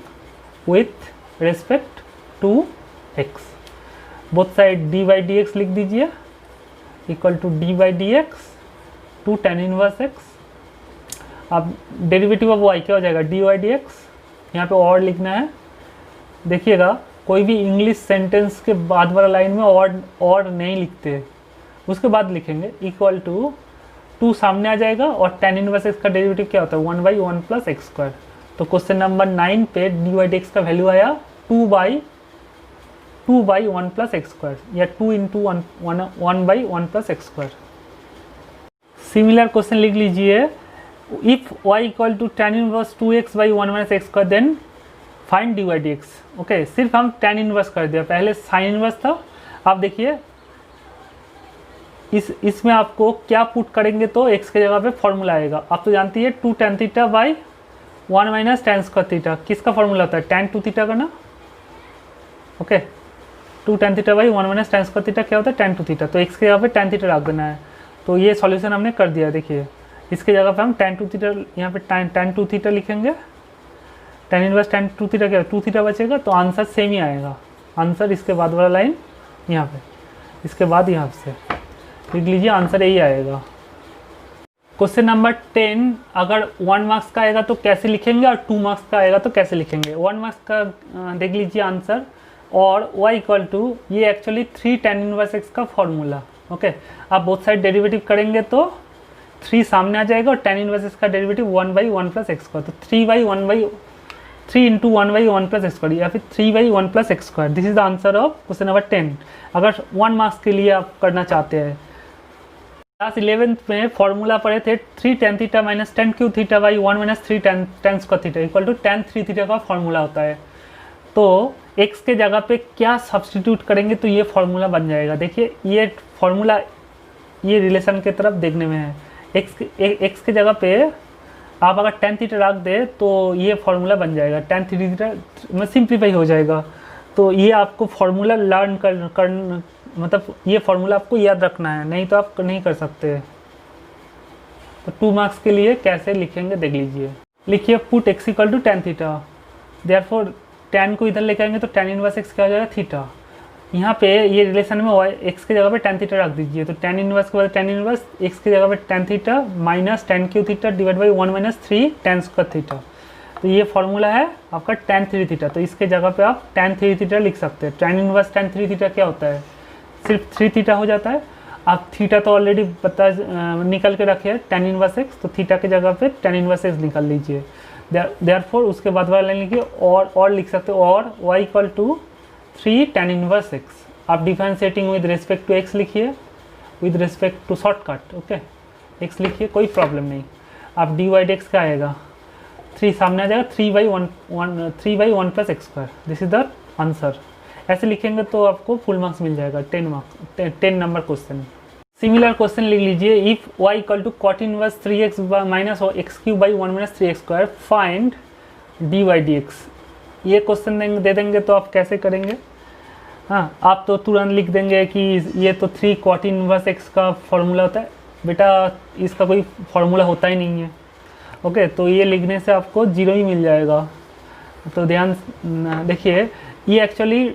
with respect to x, both side d by d x लिख दीजिए equal to d by d x to tan inverse x. अब डेरिवेटिव ऑफ y क्या हो जाएगा, डी वाई डी एक्स, यहाँ पे और लिखना है। देखिएगा कोई भी इंग्लिश सेंटेंस के बाद वाला लाइन में और नहीं लिखते, उसके बाद लिखेंगे इक्वल टू 2 सामने आ जाएगा, और tan इनवर्स एक्स का डेरिवेटिव क्या होता है, 1 बाई 1 प्लस एक्स स्क्वायर। तो क्वेश्चन नंबर 9 पे डी वाई डी एक्स का वैल्यू आया 2 बाई 1 प्लस एक्स स्क्वायर, या 2 into 1 by 1 plus x square. Similar question लिख लीजिए, if y equal to tan inverse 2x by 1 minus x square then find d Y D x. Okay, सिर्फ हम tan inverse कर दिया, पहले sine inverse था। आप देखिए इसमें आपको क्या पुट करेंगे तो x के जगह पे फॉर्मूला आएगा। आप तो जानती है 2 tan theta by 1 minus tan square theta, किसका फॉर्मूला होता है, tan 2 थीटा का ना। Okay, 2 tan theta by 1 minus tan square theta क्या होता है, tan 2 थीटा। तो x के जगह पे tan थीटा रख देना है। तो ये सॉल्यूशन हमने कर दिया। देखिए इसके जगह पे हम tan 2 थीटा, यहाँ पे tan 2 थीटा लिखेंगे, tan इनवर्स tan 2 थीटा क्या, 2 थीटा बचेगा, तो आंसर सेम ही आएगा। आंसर इसके बाद वाला लाइन यहाँ पे, इसके बाद यहाँ से लिख लीजिए, आंसर यही आएगा। क्वेश्चन नंबर 10 अगर 1 मार्क्स का आएगा तो कैसे लिखेंगे, और 2 मार्क्स का आएगा तो कैसे लिखेंगे। 1 मार्क्स का देख लीजिए आंसर, और y इक्वल टू ये एक्चुअली 3 tan इनवर्स एक्स का फॉर्मूला। ओके, आप बोथ साइड डेरिवेटिव करेंगे तो 3 सामने आ जाएगा, और tan इनवर्स एक्स का derivative 1 by 1 plus x square, तो 3 into 1 by 1 plus x square, या फिर 3 by 1 plus x square. This is the answer of question number 10 अगर 1 मार्क्स के लिए आप करना चाहते हैं। क्लास 11th में फॉर्मूला पढ़े थे 3 tan theta minus tan cube theta by 1 minus 3 tan square theta equal to tan 3 theta का फॉर्मूला होता है। तो x के जगह पे क्या सब्सटीट्यूट करेंगे तो ये फॉर्मूला बन जाएगा। देखिए ये फॉर्मूला ये रिलेशन के तरफ देखने में है, x के जगह पे आप अगर tan थीटा रख दे तो ये फॉर्मूला बन जाएगा, tan 3 थीटा में सिंप्लीफाई हो जाएगा। तो ये आपको फॉर्मूला लर्न कर मतलब ये फॉर्मूला आपको याद रखना है, नहीं तो आप नहीं कर सकते। तो 2 मार्क्स के लिए कैसे लिखेंगे देख लीजिए। लिखिए put x equal to tan theta, therefore tan को इधर लेके आएंगे तो tan इनवर्स x क्या हो जाएगा, थीटा। यहाँ पे ये रिलेशन में x के जगह पे tan थीटा रख दीजिए, तो tan इनवर्स के बाद tan इनवर्स x के जगह पे tan theta minus tan cube theta divide by 1 minus 3 tan square theta. तो ये फॉर्मूला है आपका tan 3 थीटा, तो इसके जगह पे आप tan 3 थीटा लिख सकते हैं। tan इनवर्स tan 3 थीटा क्या होता है, सिर्फ 3 थीटा हो जाता है। आप थीटा तो ऑलरेडी निकल के रखे हैं tan इनवर्स x, तो थीटा के जगह पे tan इनवर्स x निकाल लीजिए। देयरफॉर उसके बाद वाला लाइन लिखिए, और लिख सकते हो, और y equal to 3 tan inverse x। आप differentiating with respect to x लिखिए, with respect to shortcut, okay x लिखिए, कोई प्रॉब्लम नहीं। आप dy dx क्या आएगा, 3 सामने आ जाएगा, 3/1 plus x square, this is the answer. ऐसे लिखेंगे तो आपको फुल मार्क्स मिल जाएगा, 10 नंबर क्वेश्चन। सिमिलर क्वेश्चन लिख लीजिए, if y equal to cot inverse 3x minus x cube by 1 minus 3x square find dy dx। ये क्वेश्चन दे देंगे तो आप कैसे करेंगे? हाँ, आप तो तुरंत लिख देंगे कि ये तो 3 cot इनवर्स x का फॉर्मूला होता है। बेटा इसका कोई फॉर्मूला होता ही नहीं है, ओके तो ये लिखने से आपको 0 ही मिल जाएगा। तो ध्यान देखिए, ये एक्चुअली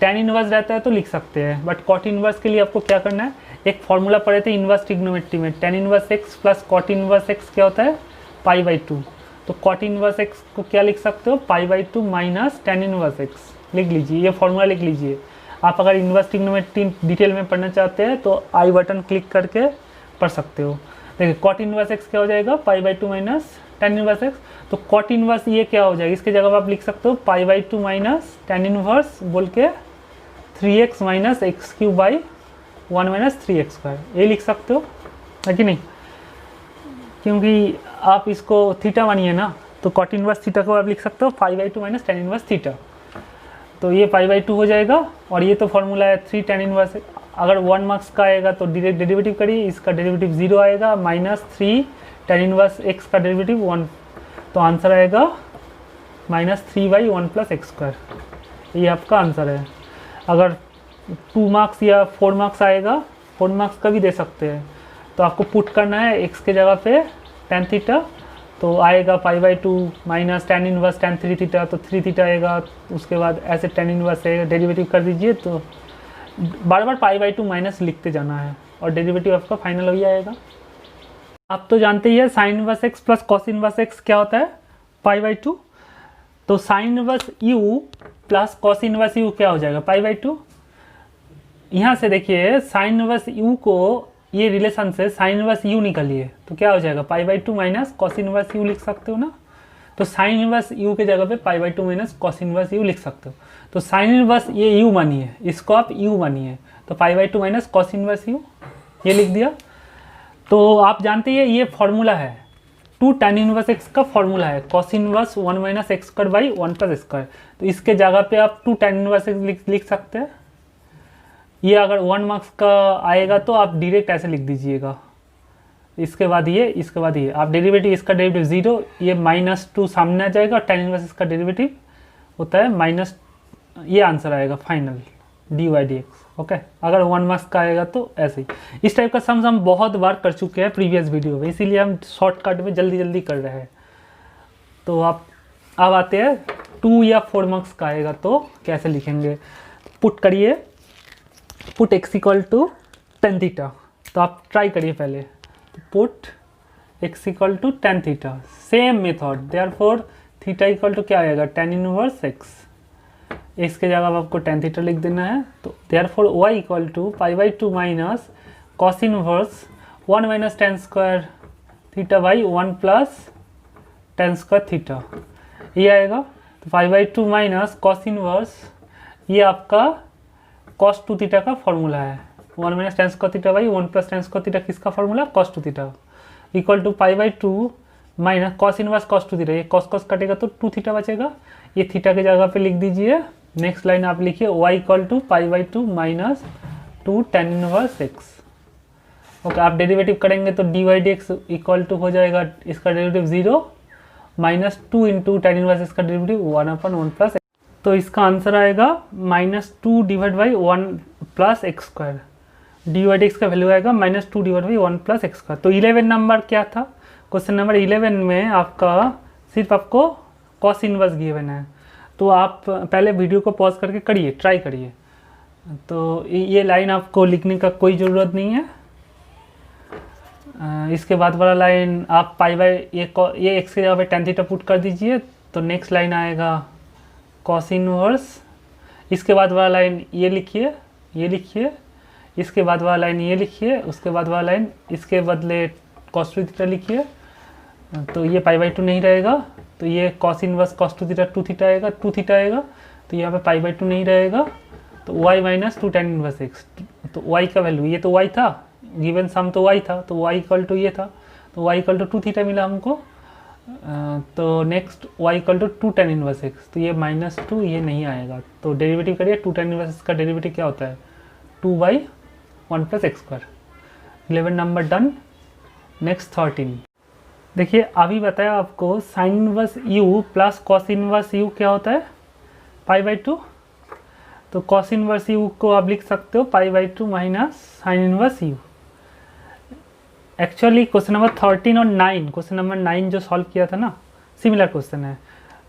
tan इनवर्स रहता है तो लिख सकते हैं, बट cot इनवर्स के लिए आपको क्या करना है, एक फॉर्मूला पढ़े थे इनवर्स ट्रिग्नोमेट्री में, tan inverse x plus cot inverse x क्या होता है, π/2। तो cot इनवर्स x को क्या लिख सकते हो, π/2 माइनस tan इनवर्स x लिख लीजिए, ये फॉर्मूला लिख लीजिए। आप अगर इनवर्स ट्रिग्नोमेट्री डिटेल में पढ़ना चाहते हैं तो आई बटन क्लिक करके पढ़ सकते हो। देखिए cot इनवर्स x क्या हो जाएगा, π/2 माइनस tan इनवर्स x। तो cot इनवर्स ये क्या हो जाएगा, इसके जगह आप लिख सकते हो π/2 माइनस tan इनवर्स बोल के 3x minus x cube by 1 minus 3x square, ये लिख सकते हो, है कि नहीं? क्योंकि आप इसको थीटा मानिए ना, तो cot इनवर्स थीटा को आप लिख सकते हो π/2 माइनस tan इनवर्स थीटा। तो ये π/2 हो जाएगा, और ये तो फॉर्मूला है 3 tan इनवर्स। अगर 1 मार्क्स का आएगा तो डेरिवेटिव करिए, इसका डेरिवेटिव 0 आएगा, माइनस 3 tan इनवर्स x का डेरिवेटिव 1, तो आंसर आएगा -3/1 प्लस एक्स स्क्वायर, ये आपका आंसर है। अगर 2 मार्क्स या 4 मार्क्स आएगा, 4 मार्क्स का भी दे सकते हैं, तो आपको पुट करना है x के जगह पे tan थीटा, तो आएगा π/2 minus tan inverse tan 3 theta, तो 3 थीटा आएगा, उसके बाद ऐसे tan इनवर्स है, डेरिवेटिव कर दीजिए। तो बार बार π/2 माइनस लिखते जाना है और डेरिवेटिव आपका फाइनल हो जाएगा। आप तो जानते ही है sign inverse x plus cos inverse x क्या होता है, π/2। तो sine inverse u plus cos inverse u क्या हो जाएगा, π/2। यहाँ से देखिए साइन इनवर्स u को, ये रिलेशन से साइन इनवर्स u निकालिए तो क्या हो जाएगा, π/2 माइनस कॉस इनवर्स u लिख सकते हो ना। तो साइन इनवर्स u के जगह पे π/2 माइनस कॉस इनवर्स u लिख सकते हो। तो साइन इनवर्स ये u मानिए, इसको आप u मानिए, तो π/2 माइनस कॉस इनवर्स u ये लिख दिया। तो आप जानते हैं ये फॉर्मूला है 2 tan इनवर्स x का फॉर्मूला है, cos inverse 1 minus x square by 1 plus square. तो इसके जगह पे आप 2 tan इनवर्स x लिख सकते हैं। ये अगर 1 मार्क्स का आएगा तो आप डायरेक्ट ऐसे लिख दीजिएगा, इसके बाद ये आप डेरिवेटिव, इसका डेरिवेटिव 0, ये -2 सामने आ जाएगा, tan इनवर्स इसका डेरिवेटिव होता है माइनस, ये आंसर आएगा फाइनल dy dx, ओके। अगर 1 मार्क्स का आएगा तो ऐसे ही। इस टाइप का सम्स हम बहुत बार कर चुके हैं प्रीवियस वीडियो में, इसीलिए हम शॉर्टकट में जल्दी कर रहे हैं। तो आप अब आते हैं 2 या 4 मार्क्स का आएगा तो कैसे लिखेंगे, पुट करिए, put x equal to tan theta. तो आप ट्राई करिए पहले, put x equal to tan theta, same method, therefore theta equal to क्या आएगा, tan इनवर्स x, इसके जगह आपको tan थीटा लिख देना है। तो therefore y equal to π/2 minus cos inverse 1 minus tan square theta by 1 plus tan square theta, ये आएगा। तो π/2 माइनस कॉस इनवर्स, ये आपका cos 2 थीटा का फॉर्मूला है, 1 minus tan square theta by 1 plus tan square theta किसका formula, cos 2 theta, equal to π/2 minus cos inverse cos 2 theta, ये cos कटेगा तो 2 थीटा बचेगा, ये थीटा के जगह पे लिख दीजिए। नेक्स्ट लाइन आप लिखिए y equal to π/2 minus 2 tan inverse x, okay. आप डेरिवेटिव करेंगे तो dy dx इक्वल टू हो जाएगा, इसका derivative 0 minus 2 into tan inverse इसका डेरिवेटिव 1/1 प्लस, तो इसका आंसर आएगा -2 divide by 1 plus x square, dy dx का वैल्यू आएगा -2 divide by 1 plus x square. तो 11 नंबर क्या था, क्वेश्चन नंबर 11 में आपका सिर्फ आपको कॉस इनवर्स गिवन है। तो आप पहले वीडियो को पॉज करके करिए, ट्राई करिए। तो ये लाइन आपको लिखने का कोई ज़रूरत नहीं है। इसके बाद वाला लाइन आप ये x के जगह पे tan थीटा पुट कर दीजिए, तो नेक्स्ट लाइन आएगा कॉस इनवर्स। इसके बाद वाला लाइन ये लिखिए, इसके बाद वाला लाइन ये लिखिए, उसके बाद वाला लाइन इसके बदले cos 2 थीटा लिखिए। तो ये π/2 नहीं रहेगा, तो ये cos inverse cos 2 theta 2 theta आएगा, 2 थीटा आएगा। तो यहाँ पे पाई बाई 2 नहीं रहेगा, तो y minus 2 tan inverse x, तो y का वैल्यू ये तो y था, गिवन सम तो y था, तो y इक्वल टू ये था, तो y इक्वल टू 2 थीटा मिला हमको। तो next y equal to 2 tan inverse x, तो ये -2 ये नहीं आएगा, तो डेरिवेटिव करिए 2 tan इनवर्स x का डेरिवेटिव क्या होता है 2/1 + x²। 11 number done. नेक्स्ट 13 देखिए, अभी बताया आपको sign inverse u plus cos inverse u क्या होता है π/2, तो कॉस इनवर्स u को आप लिख सकते हो π/2 minus sine inverse u। Actually question number 13 और 9, क्वेश्चन नंबर 9 जो सॉल्व किया था ना, सिमिलर क्वेश्चन है।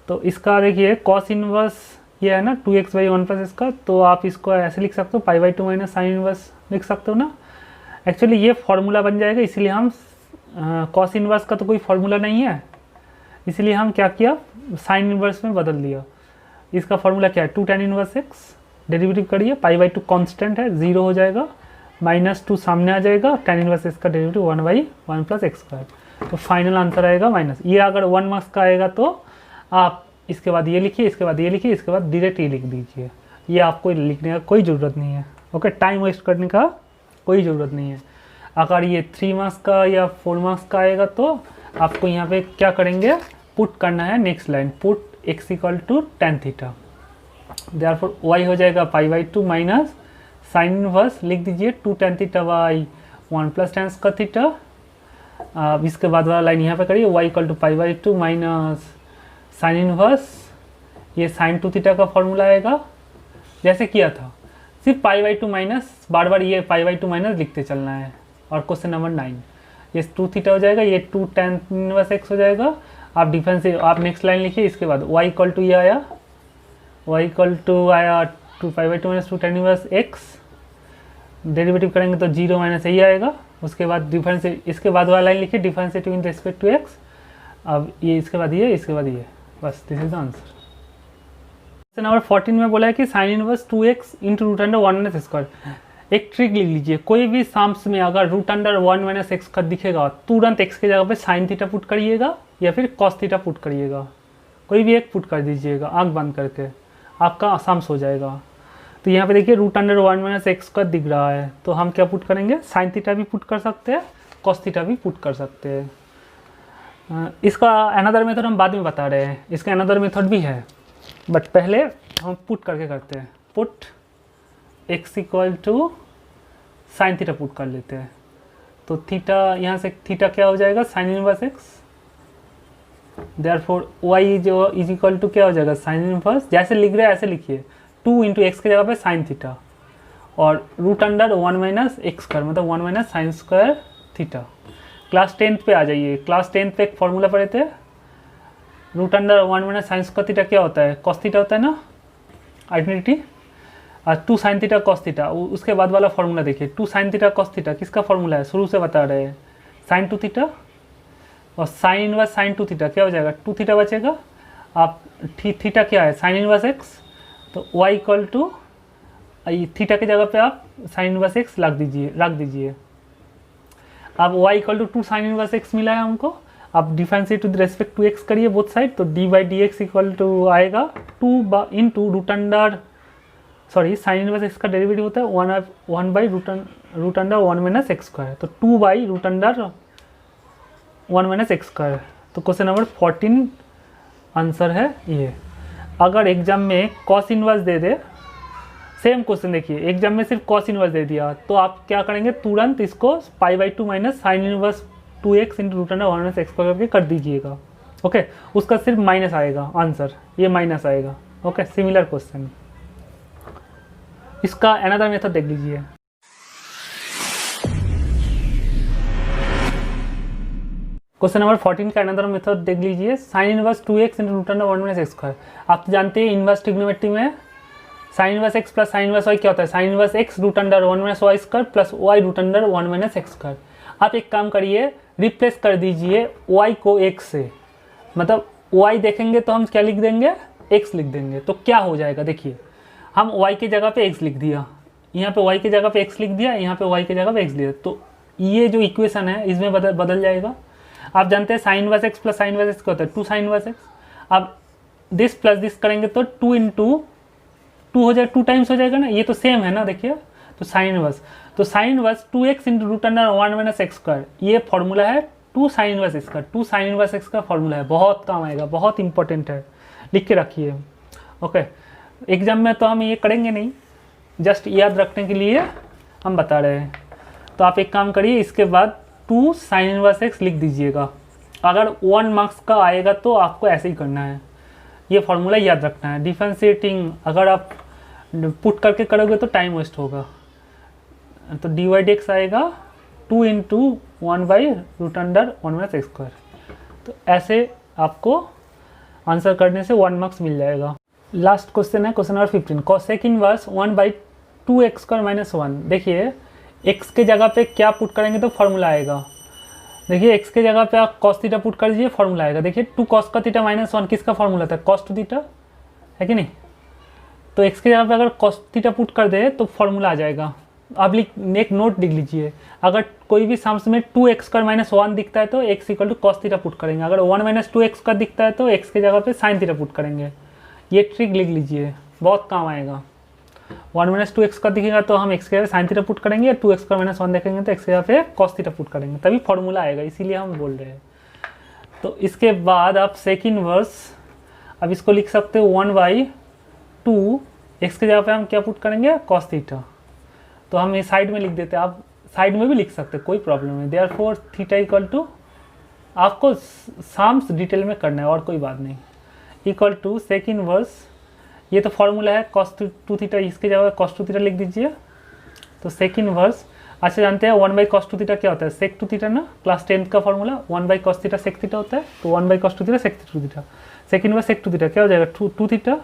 तो इसका देखिए कॉस इनवर्स ये है ना 2x/1 + इसका, तो आप इसको ऐसे लिख सकते हो π/2 माइनस साइन इनवर्स लिख सकते हो ना। एक्चुअली ये फॉर्मूला बन जाएगा, इसीलिए हम कॉस इनवर्स का तो कोई फॉर्मूला नहीं है, इसलिए हम क्या किया साइन इनवर्स में बदल दिया। इसका फॉर्मूला क्या है 2 tan इनवर्स x, डेरिवेटिव करिए π/2 कांस्टेंट है 0 हो जाएगा, -2 सामने आ जाएगा, tan इनवर्स x का डेरिवेटिव 1/1 + x²। तो फाइनल आंसर आएगा माइनस। ये अगर 1 मार्क्स का आएगा तो आप इसके बाद ये लिखिए, इसके बाद ये लिखिए, इसके बाद डायरेक्ट ये लिख दीजिए, ये आपको लिखने का कोई ज़रूरत नहीं है। ओके, टाइम वेस्ट करने का कोई ज़रूरत नहीं है। अगर ये 3 मार्क्स का या 4 मार्क्स का आएगा तो आपको यहाँ पे क्या करेंगे, पुट करना है next line, put x = tan theta, therefore y हो जाएगा π/2 माइनस साइन इनवर्स लिख दीजिए 2 tan θ/1 + tan स्क्वायर थीटा। अब इसके बाद वाला लाइन यहाँ पे करिए y = π/2 माइनस साइन इनवर्स, ये साइन 2 थीटा का फॉर्मूला आएगा जैसे किया था, सिर्फ π/2 माइनस, बार बार ये π/2 माइनस लिखते चलना है। और क्वेश्चन नंबर 9 ये 2 थीटा हो जाएगा, ये 2 tan इनवर्स x हो जाएगा। आप डिफरेंस आप नेक्स्ट लाइन लिखिए, इसके बाद y = ये आया, y = आया 2 π/2 minus 2 tan inverse x, derivative करेंगे तो 0 माइनस यही आएगा। उसके बाद डिफरेंस, इसके बाद वाला लाइन लिखिए differentiate in respect to x। अब ये इसके बाद ये, इसके बाद ये, बस this is the answer. Question number 14 में बोला है कि साइन इनवर्स 2x × √1 - x²। एक ट्रिक लिख लीजिए, कोई भी सम्स में अगर √1 - x² दिखेगा तुरंत x की जगह पे साइन थीटा पुट करिएगा या फिर कॉस थीटा पुट करिएगा, कोई भी एक पुट कर दीजिएगा आंख बंद करके, आपका सम्स हो जाएगा। तो यहाँ पे देखिए √1 - x² दिख रहा है, तो हम क्या पुट करेंगे, साइन थीटा भी पुट कर सकते हैं, कॉस थीटा भी पुट कर सकते हैं। इसका अनदर मेथड हम बाद में बता रहे हैं, इसका अनदर मेथड भी है, बट पहले हम पुट करके करते हैं। Put x = sine theta put कर लेते हैं, तो थीटा यहाँ से थीटा क्या हो जाएगा sign inverse x, therefore y जो इज इक्वल टू क्या हो जाएगा साइन इनवर्स, जैसे लिख रहे हैं ऐसे लिखिए 2 × x की जगह पे साइन थीटा, और √1 - x² मतलब 1 - sine square theta. Class 10th पे आ जाइए, क्लास 10th पे एक फॉर्मूला पढ़े थे, √1 - साइन स्क्वायर थीटा क्या होता है, कॉस थीटा होता है ना, आइडेंटिटी। और 2 sin थीटा कॉस थीटा, उसके बाद वाला फॉर्मूला देखिए 2 sin थीटा कॉस थीटा किसका फॉर्मूला है, शुरू से बता रहे हैं साइन 2 थीटा, और साइन इनवर्स साइन 2 थीटा क्या हो जाएगा 2 थीटा बचेगा। आप थीटा क्या है साइन इनवर्स x, तो y = थीटा की जगह पे आप साइन इनवर्स x रख दीजिए। अब y = 2 sin इनवर्स x मिला है हमको, आप differentiate with respect to x करिए बोथ साइड, तो d/dx = आएगा 2 × साइन इनवर्स x का डेरिवेटिव होता है 1/√1 - x², तो 2/√1 - x²। तो क्वेश्चन नंबर 14 आंसर है ये। अगर एग्जाम में कॉस इनवर्स दे दे, सेम क्वेश्चन देखिए एग्जाम में सिर्फ कॉस इनवर्स दे दिया, तो आप क्या करेंगे तुरंत इसको π/2 minus sine inverse 2x × √1 - x² करके कर दीजिएगा। ओके, उसका सिर्फ माइनस आएगा आंसर, ये माइनस आएगा। Okay, similar question. इसका अनदर मेथड देख लीजिए। क्वेश्चन नंबर 14 का अनदर मेथड देख लीजिए, साइन इनवर्स 2x × √1 - x²। आप तो जानते हैं इनवर्स ट्रिग्नोमेट्री में sign inverse x plus sine inverse y क्या होता है, sign inverse x √1 - y² plus y √1 - x²। आप एक काम करिए, रिप्लेस कर दीजिए y को x से, मतलब y देखेंगे तो हम क्या लिख देंगे x लिख देंगे, तो क्या हो जाएगा देखिए, हम y की जगह पे x लिख दिया, यहाँ पे y की जगह पे x लिख दिया, यहाँ पे y की जगह पे x लिख दिया, तो ये जो इक्वेशन है इसमें बदल जाएगा। आप जानते हैं sign inverse x plus sign inverse x क्या होता है 2 sin इनवर्स x। अब दिस प्लस दिस करेंगे तो 2 × 2 हो जाए 2 टाइम्स हो जाएगा ना, ये तो सेम है ना, देखिए। तो साइन इनवर्स, तो sine inverse 2x into root under 1 minus x square, ये फॉर्मूला है 2 साइन इनवर्स एक्स का, 2 साइन इनवर्स एक्स का फॉर्मूला है, बहुत काम आएगा, बहुत इंपॉर्टेंट है, लिख के रखिए। ओके, एग्जाम में तो हम ये करेंगे नहीं, जस्ट याद रखने के लिए हम बता रहे हैं। तो आप एक काम करिए, इसके बाद 2 साइन इनवर्स एक्स लिख दीजिएगा। अगर 1 मार्क्स का आएगा तो आपको ऐसे ही करना है, ये फॉर्मूला याद रखना है। डिफरेंशिएटिंग अगर आप पुट करके करोगे तो टाइम वेस्ट होगा। तो डी वाई डी एक्स आएगा 2 into 1 by root under 1 minus x square. तो ऐसे आपको आंसर करने से 1 मार्क्स मिल जाएगा। लास्ट क्वेश्चन है question number 15, cosec inverse 1 by 2 x square minus 1। देखिए एक्स के जगह पे क्या पुट करेंगे तो फॉर्मूला आएगा। देखिए एक्स के जगह पे आप कॉस थीटा पुट कर दीजिए, फॉर्मूला आएगा। देखिए 2 कॉस का थीटा माइनस 1 किसका फॉर्मूला था, कॉस टू थीटा, है कि नहीं। तो एक्स के जगह पे अगर कॉस थीटा पुट कर दे तो फॉर्मूला आ जाएगा। आप एक नोट लिख लीजिए, अगर कोई भी सम्स में 2x स्क्वायर माइनस 1 दिखता है तो x equal to cos theta put करेंगे, अगर 1 माइनस 2x का दिखता है तो x के जगह पे साइन थीटा पुट करेंगे। ये ट्रिक लिख लीजिए, बहुत काम आएगा। 1 माइनस 2x का दिखेगा तो हम x के जगह साइन थीटा पुट करेंगे, 2x स्क्वायर माइनस 1 देखेंगे तो x के जगह पे कॉस थीटा पुट करेंगे, तभी फॉर्मूला आएगा, इसीलिए हम बोल रहे हैं। तो इसके बाद आप सेकंड वर्स, अब इसको लिख सकते हो 1 बाई 2, x के जगह पे हम क्या पुट करेंगे, कॉस थीटा। तो हम ये साइड में लिख देते हैं, आप साइड में भी लिख सकते हैं, कोई प्रॉब्लम नहीं। देयरफॉर थीटा इक्वल टू, आपको साम्स डिटेल में करना है और कोई बात नहीं, इक्वल टू सेकंड वर्स, ये तो फॉर्मूला है कॉस टू थीटा, इसके जगह कॉस टू थीटा लिख दीजिए। तो सेकंड वर्स, अच्छा जानते हैं 1 बाई कॉस टू थीटा क्या होता है, सेक टू थीटा ना, क्लास 10th का formula 1 by cos theta sec theta होता है। तो 1 by cos two theta sec two theta, second verse sec two theta क्या हो जाएगा, टू थीटा।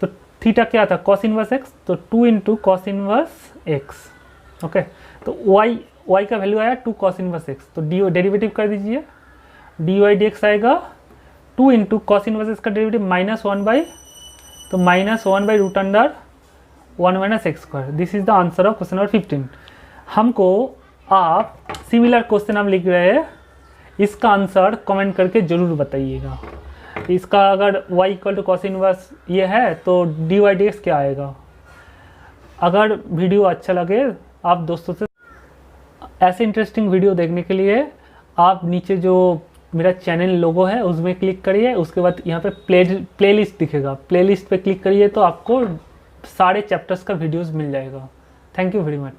तो थीटा क्या था, कॉस इनवर्स एक्स, तो 2 into cos inverse x. Okay, तो y का वैल्यू आया 2 कॉस इनवर्स एक्स, तो डेरिवेटिव कर दीजिए, डी वाई डी एक्स आएगा 2 इंटू कॉस इनवर्स एक्स का डेरिवेटिव माइनस 1 बाई, तो minus 1 by root under 1 minus x square. This is the answer of question number 15। हमको आप सिमिलर क्वेश्चन हम लिख रहे हैं, इसका आंसर कमेंट करके जरूर बताइएगा। इसका अगर y equal to cos inverse ये है तो डी वाई डी एक्स क्या आएगा। अगर वीडियो अच्छा लगे, आप दोस्तों से ऐसे इंटरेस्टिंग वीडियो देखने के लिए आप नीचे जो मेरा चैनल लोगो है उसमें क्लिक करिए, उसके बाद यहाँ पे प्लेलिस्ट दिखेगा, प्लेलिस्ट पे क्लिक करिए तो आपको सारे चैप्टर्स का वीडियोस मिल जाएगा। Thank you very much.